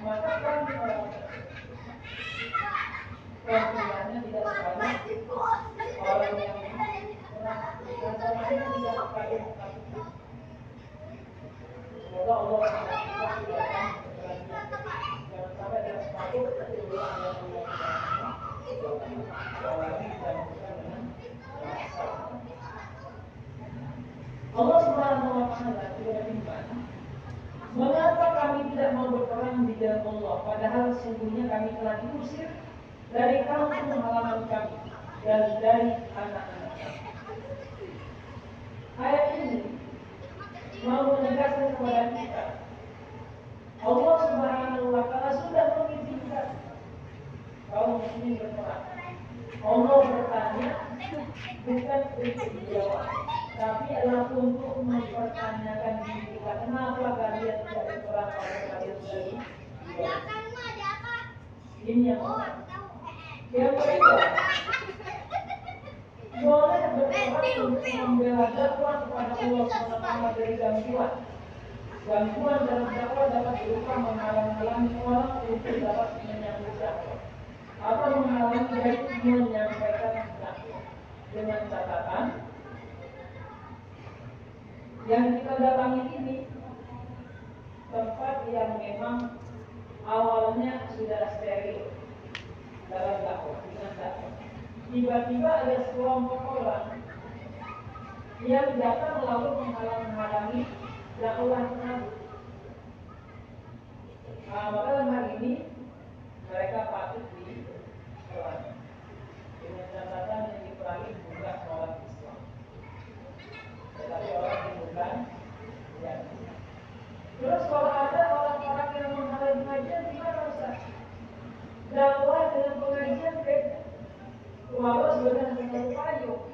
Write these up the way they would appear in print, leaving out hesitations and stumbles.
maka kan keuntungannya tidak sebanyak orang yang rasanya tidak pakai. Semoga Allah mengajarkan jangan sampai ada sesuatu kejuruan yang Allah Subhanahu wa Ta'ala juga berfirman, mengapa kami tidak mau berperang di jalan Allah, padahal sesungguhnya kami telah diusir dari kampung halaman kami dan dari anak-anak kami. Ayat ini mau menegaskan kepada kita, Allah Subhanahu wa Ta'ala sudah mengizinkan kaum muslimin berperang. Allah bertanya bukan untuk dijawab, tapi adalah untuk mempertanyakan diri kita, kenapa kalian tidak berperang pada kalian sendiri? Ini yang pertama. Yang kedua, boleh berperang untuk membela dakwah kepada Allah SWT dari gangguan. Gangguan dalam dakwah dapat berupa menghalang-halangi orang untuk dapat menyambut dakwah, atau menghalangi dari menyampaikan dakwah. Dengan catatan, yang kita datangi ini tempat yang memang awalnya sudah steril dalam dakwah, dengan dakwah. Tiba-tiba ada sekelompok orang yang datang lalu menghalang-halangi dakwah tersebut. Maka dalam hal ini mereka patut diperangi dengan catatan yang diperangi bukan orang Islam, tetapi orang yang bukan Yahudi. Terus kalau ada orang-orang yang menghalangi pengajian, gimana Ustaz? Dakwah dengan pengajian beda. Walau sebenarnya dengan payung.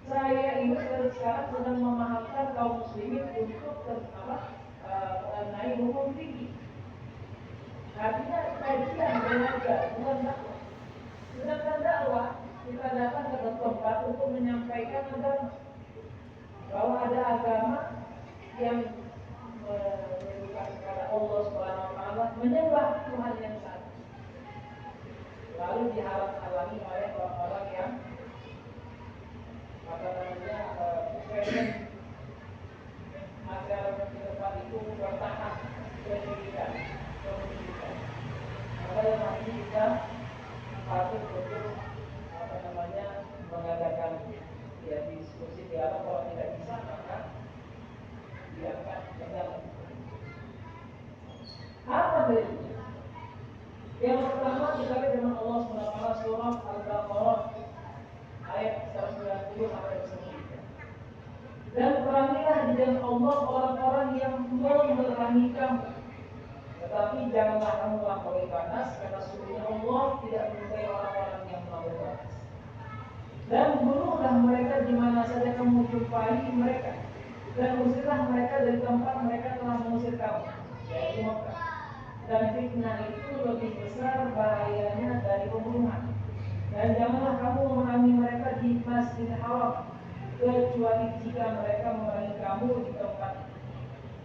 Saya ini sekarang sedang memahamkan kaum muslimin untuk mengenai hukum fikih. Artinya kajian belajar, bukan dakwah. Sedangkan dakwah kita datang ke tempat untuk menyampaikan agama. Bahwa ada agama yang menyerukan kepada Allah Subhanahu wa Ta'ala, menyembah Tuhan yang satu. Lalu dihalang-halangi oleh orang-orang yang pengen agar ke depan itu bertahan pendidikan. Maka yang nanti kita patut untuk mengadakan diskusi dialog. Kalau tidak bisa maka diangkat ke dalam. Apa dalilnya? Yang pertama kita lihat dengan Allah SWT surah Al-Baqarah ayat 190 sampai 193. Dan perangilah di jalan Allah orang-orang yang memerangi kamu, tetapi janganlah kamu melampaui batas, karena sesungguhnya Allah tidak menyukai orang-orang yang melampaui batas. Dan bunuhlah mereka di mana saja kamu jumpai mereka, dan usirlah mereka dari tempat mereka telah mengusir kamu, yaitu Mekah. Dan fitnah itu lebih besar bahayanya dari pembunuhan. Dan janganlah kamu memerangi mereka di Masjidil Haram, kecuali jika mereka memerangi kamu di tempat itu.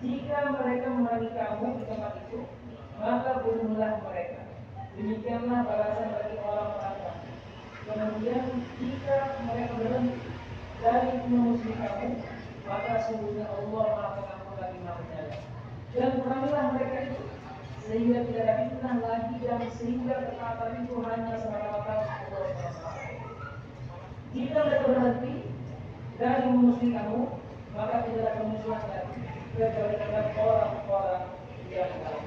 Jika mereka memerangi kamu di tempat itu, maka bunuhlah mereka. Demikianlah balasan bagi orang-orang kafir. Kemudian jika mereka berhenti dari memusuhi kamu, maka sungguhnya Allah Maha Pengampun lagi Maha Penyayang. Dan perangilah mereka itu, sehingga tidak ada fitnah lagi, dan sehingga ketaatan itu hanya semata-mata Allah SWT. Jika mereka berhenti dari memusuhi kamu, maka tidak ada kemusuhan lagi, kecuali dengan orang-orang yang lain.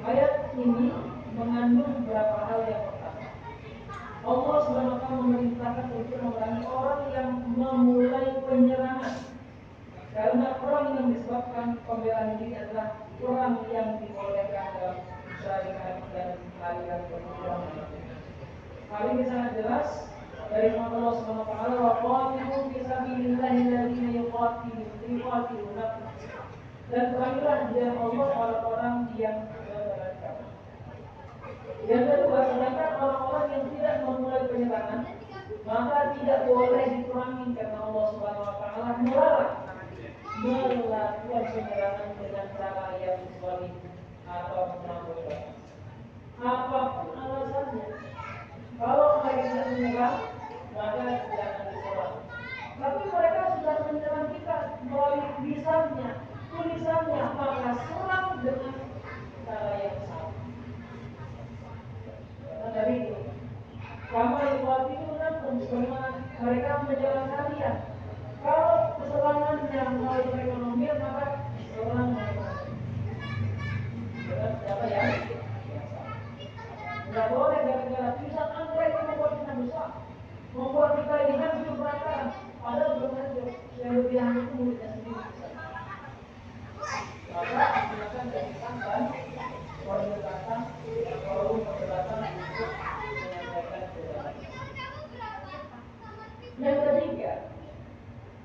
Ayat ini mengandung beberapa hal. Yang pertama, Allah SWT memerintahkan untuk memerangi orang yang memulai penyerangan, karena perang yang disebabkan pembelaan diri adalah perang yang dibolehkan dalam syariat dan aliran perjuangan. Hal ini sangat jelas dari Allah Subhanahu wa Ta'ala, wa qatilu fi sabilillahi alladziina yuqatilunakum. Dan perangilah di jalan Allah orang-orang yang memerangi kamu. Yang kedua, sedangkan orang-orang yang tidak memulai penyerangan, maka tidak boleh diperangi, karena Allah Subhanahu wa Ta'ala melarang melakukan penyerangan dengan cara yang zalim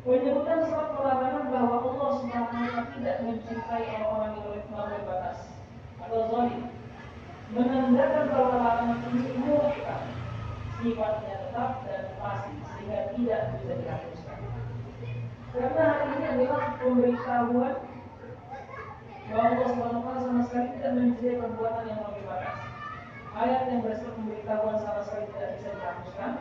Penyebutan surat pelarangan bahwa Allah SWT tidak mencintai orang-orang yang melampaui batas atau zalim menandakan bahwa larangan ini mutlak, sifatnya tetap dan pasti sehingga tidak bisa dihapuskan. Karena hal ini adalah pemberitahuan bahwa Allah SWT sama sekali tidak mencintai perbuatan yang melampaui batas. Ayat yang bersifat pemberitahuan sama sekali tidak bisa dihapuskan.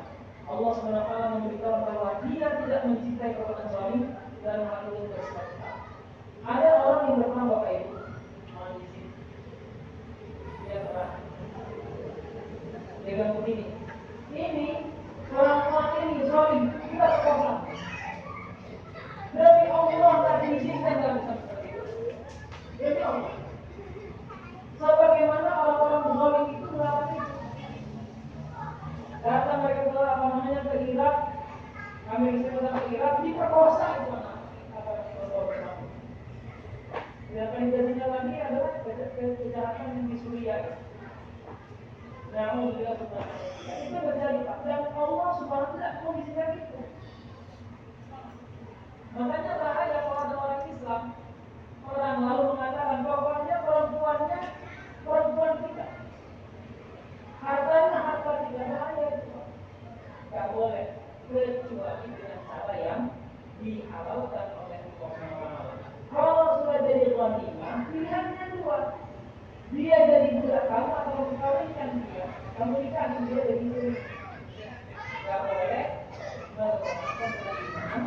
Allah SWT memberitahu bahwa Dia tidak mencintai perbuatan zalim dan hal ini bersifat tetap. Ada orang yang bernama Bapak Ibu, mohon izin, dia pernah dengan begini. Ini perempuan ini zalim, kita perkosa. Demi Allah tak diizinkan dalam Islam seperti itu. Demi Allah. Sebagaimana orang-orang zalim itu melakukan itu. Datang mereka ke Irak, kami datang ke Irak, diperkosa itu anak. Dan penjadinya lagi adalah kejahatan yang di Suriah. Namun juga itu terjadi, dan Allah Subhanahu tidak mengizinkan itu. Makanya bahaya kalau ada orang Islam, orang lalu mengatakan bahwa perempuannya perempuan kita, hartanya harta kita, bahaya itu. Gak boleh, kecuali dengan cara yang dihalalkan oleh Allah. Kalau sudah jadi wanita, pilihannya dua. Dia jadi budak kamu atau kawinkan dia, kamu nikahin dia jadi istri. Gak boleh melakukan perkawinan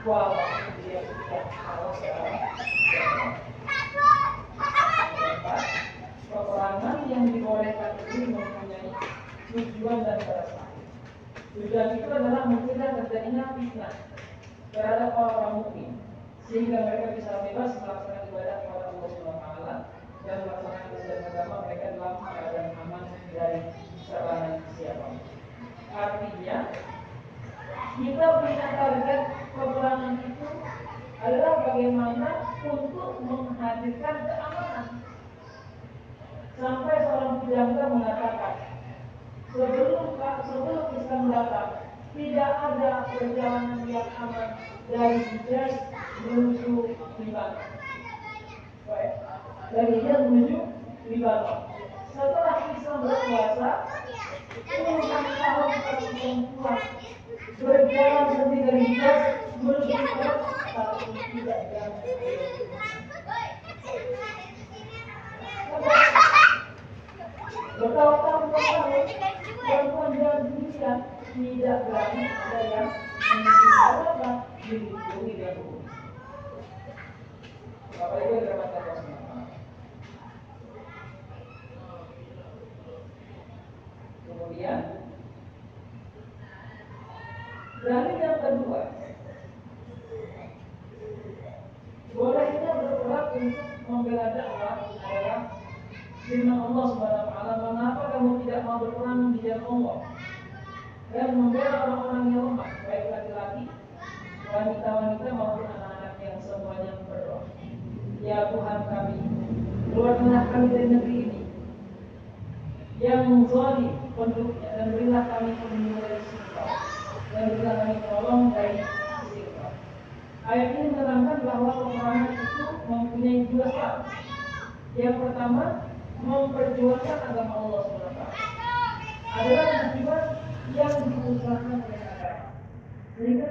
walaupun dia sudah halal dalam peperangan yang dibolehkan ini mempunyai tujuan dan balasan. Tujuan itu adalah mencegah terjadinya fitnah terhadap orang-orang mukmin, sehingga mereka bisa bebas melaksanakan ibadah kepada Allah SWT dan melaksanakan ibadah agama mereka dalam keadaan aman dari serangan siapapun. Artinya, kita punya target peperangan itu adalah bagaimana untuk menghadirkan keamanan. Sampai seorang pujangga mengatakan, sebelum Islam datang, tidak ada perjalanan yang aman dari Hijaz menuju Libanon. Dari Hijaz menuju Libanon. Setelah Islam berkuasa, puluhan tahun perempuan berjalan sendiri dari Hijaz menuju Libanon, tapi tidak jalan. Bertahun-tahun perempuan jalan sendirian, tidak berani ada yang menghubungi dilindungi dan hukum. Bapak Ibu yang dirahmati Allah SWT. Kemudian dalil yang kedua, bolehnya berperang untuk membela dakwah adalah firman Allah SWT, mengapa kamu tidak mau berperang di jalan Allah dan membela orang-orang yang lemah, baik laki-laki, wanita-wanita maupun anak-anak yang semuanya berdoa. Ya Tuhan kami, keluarkanlah kami dari negeri ini yang zalim penduduknya, dan berilah kami perlindungan dari sisi Kau, dan berilah kami penolong dari sisi Kau. Ayat ini menerangkan bahwa peperangan itu mempunyai dua syarat. Yang pertama, memperjuangkan agama Allah SWT adalah tujuan yang diusahakan oleh agama, sehingga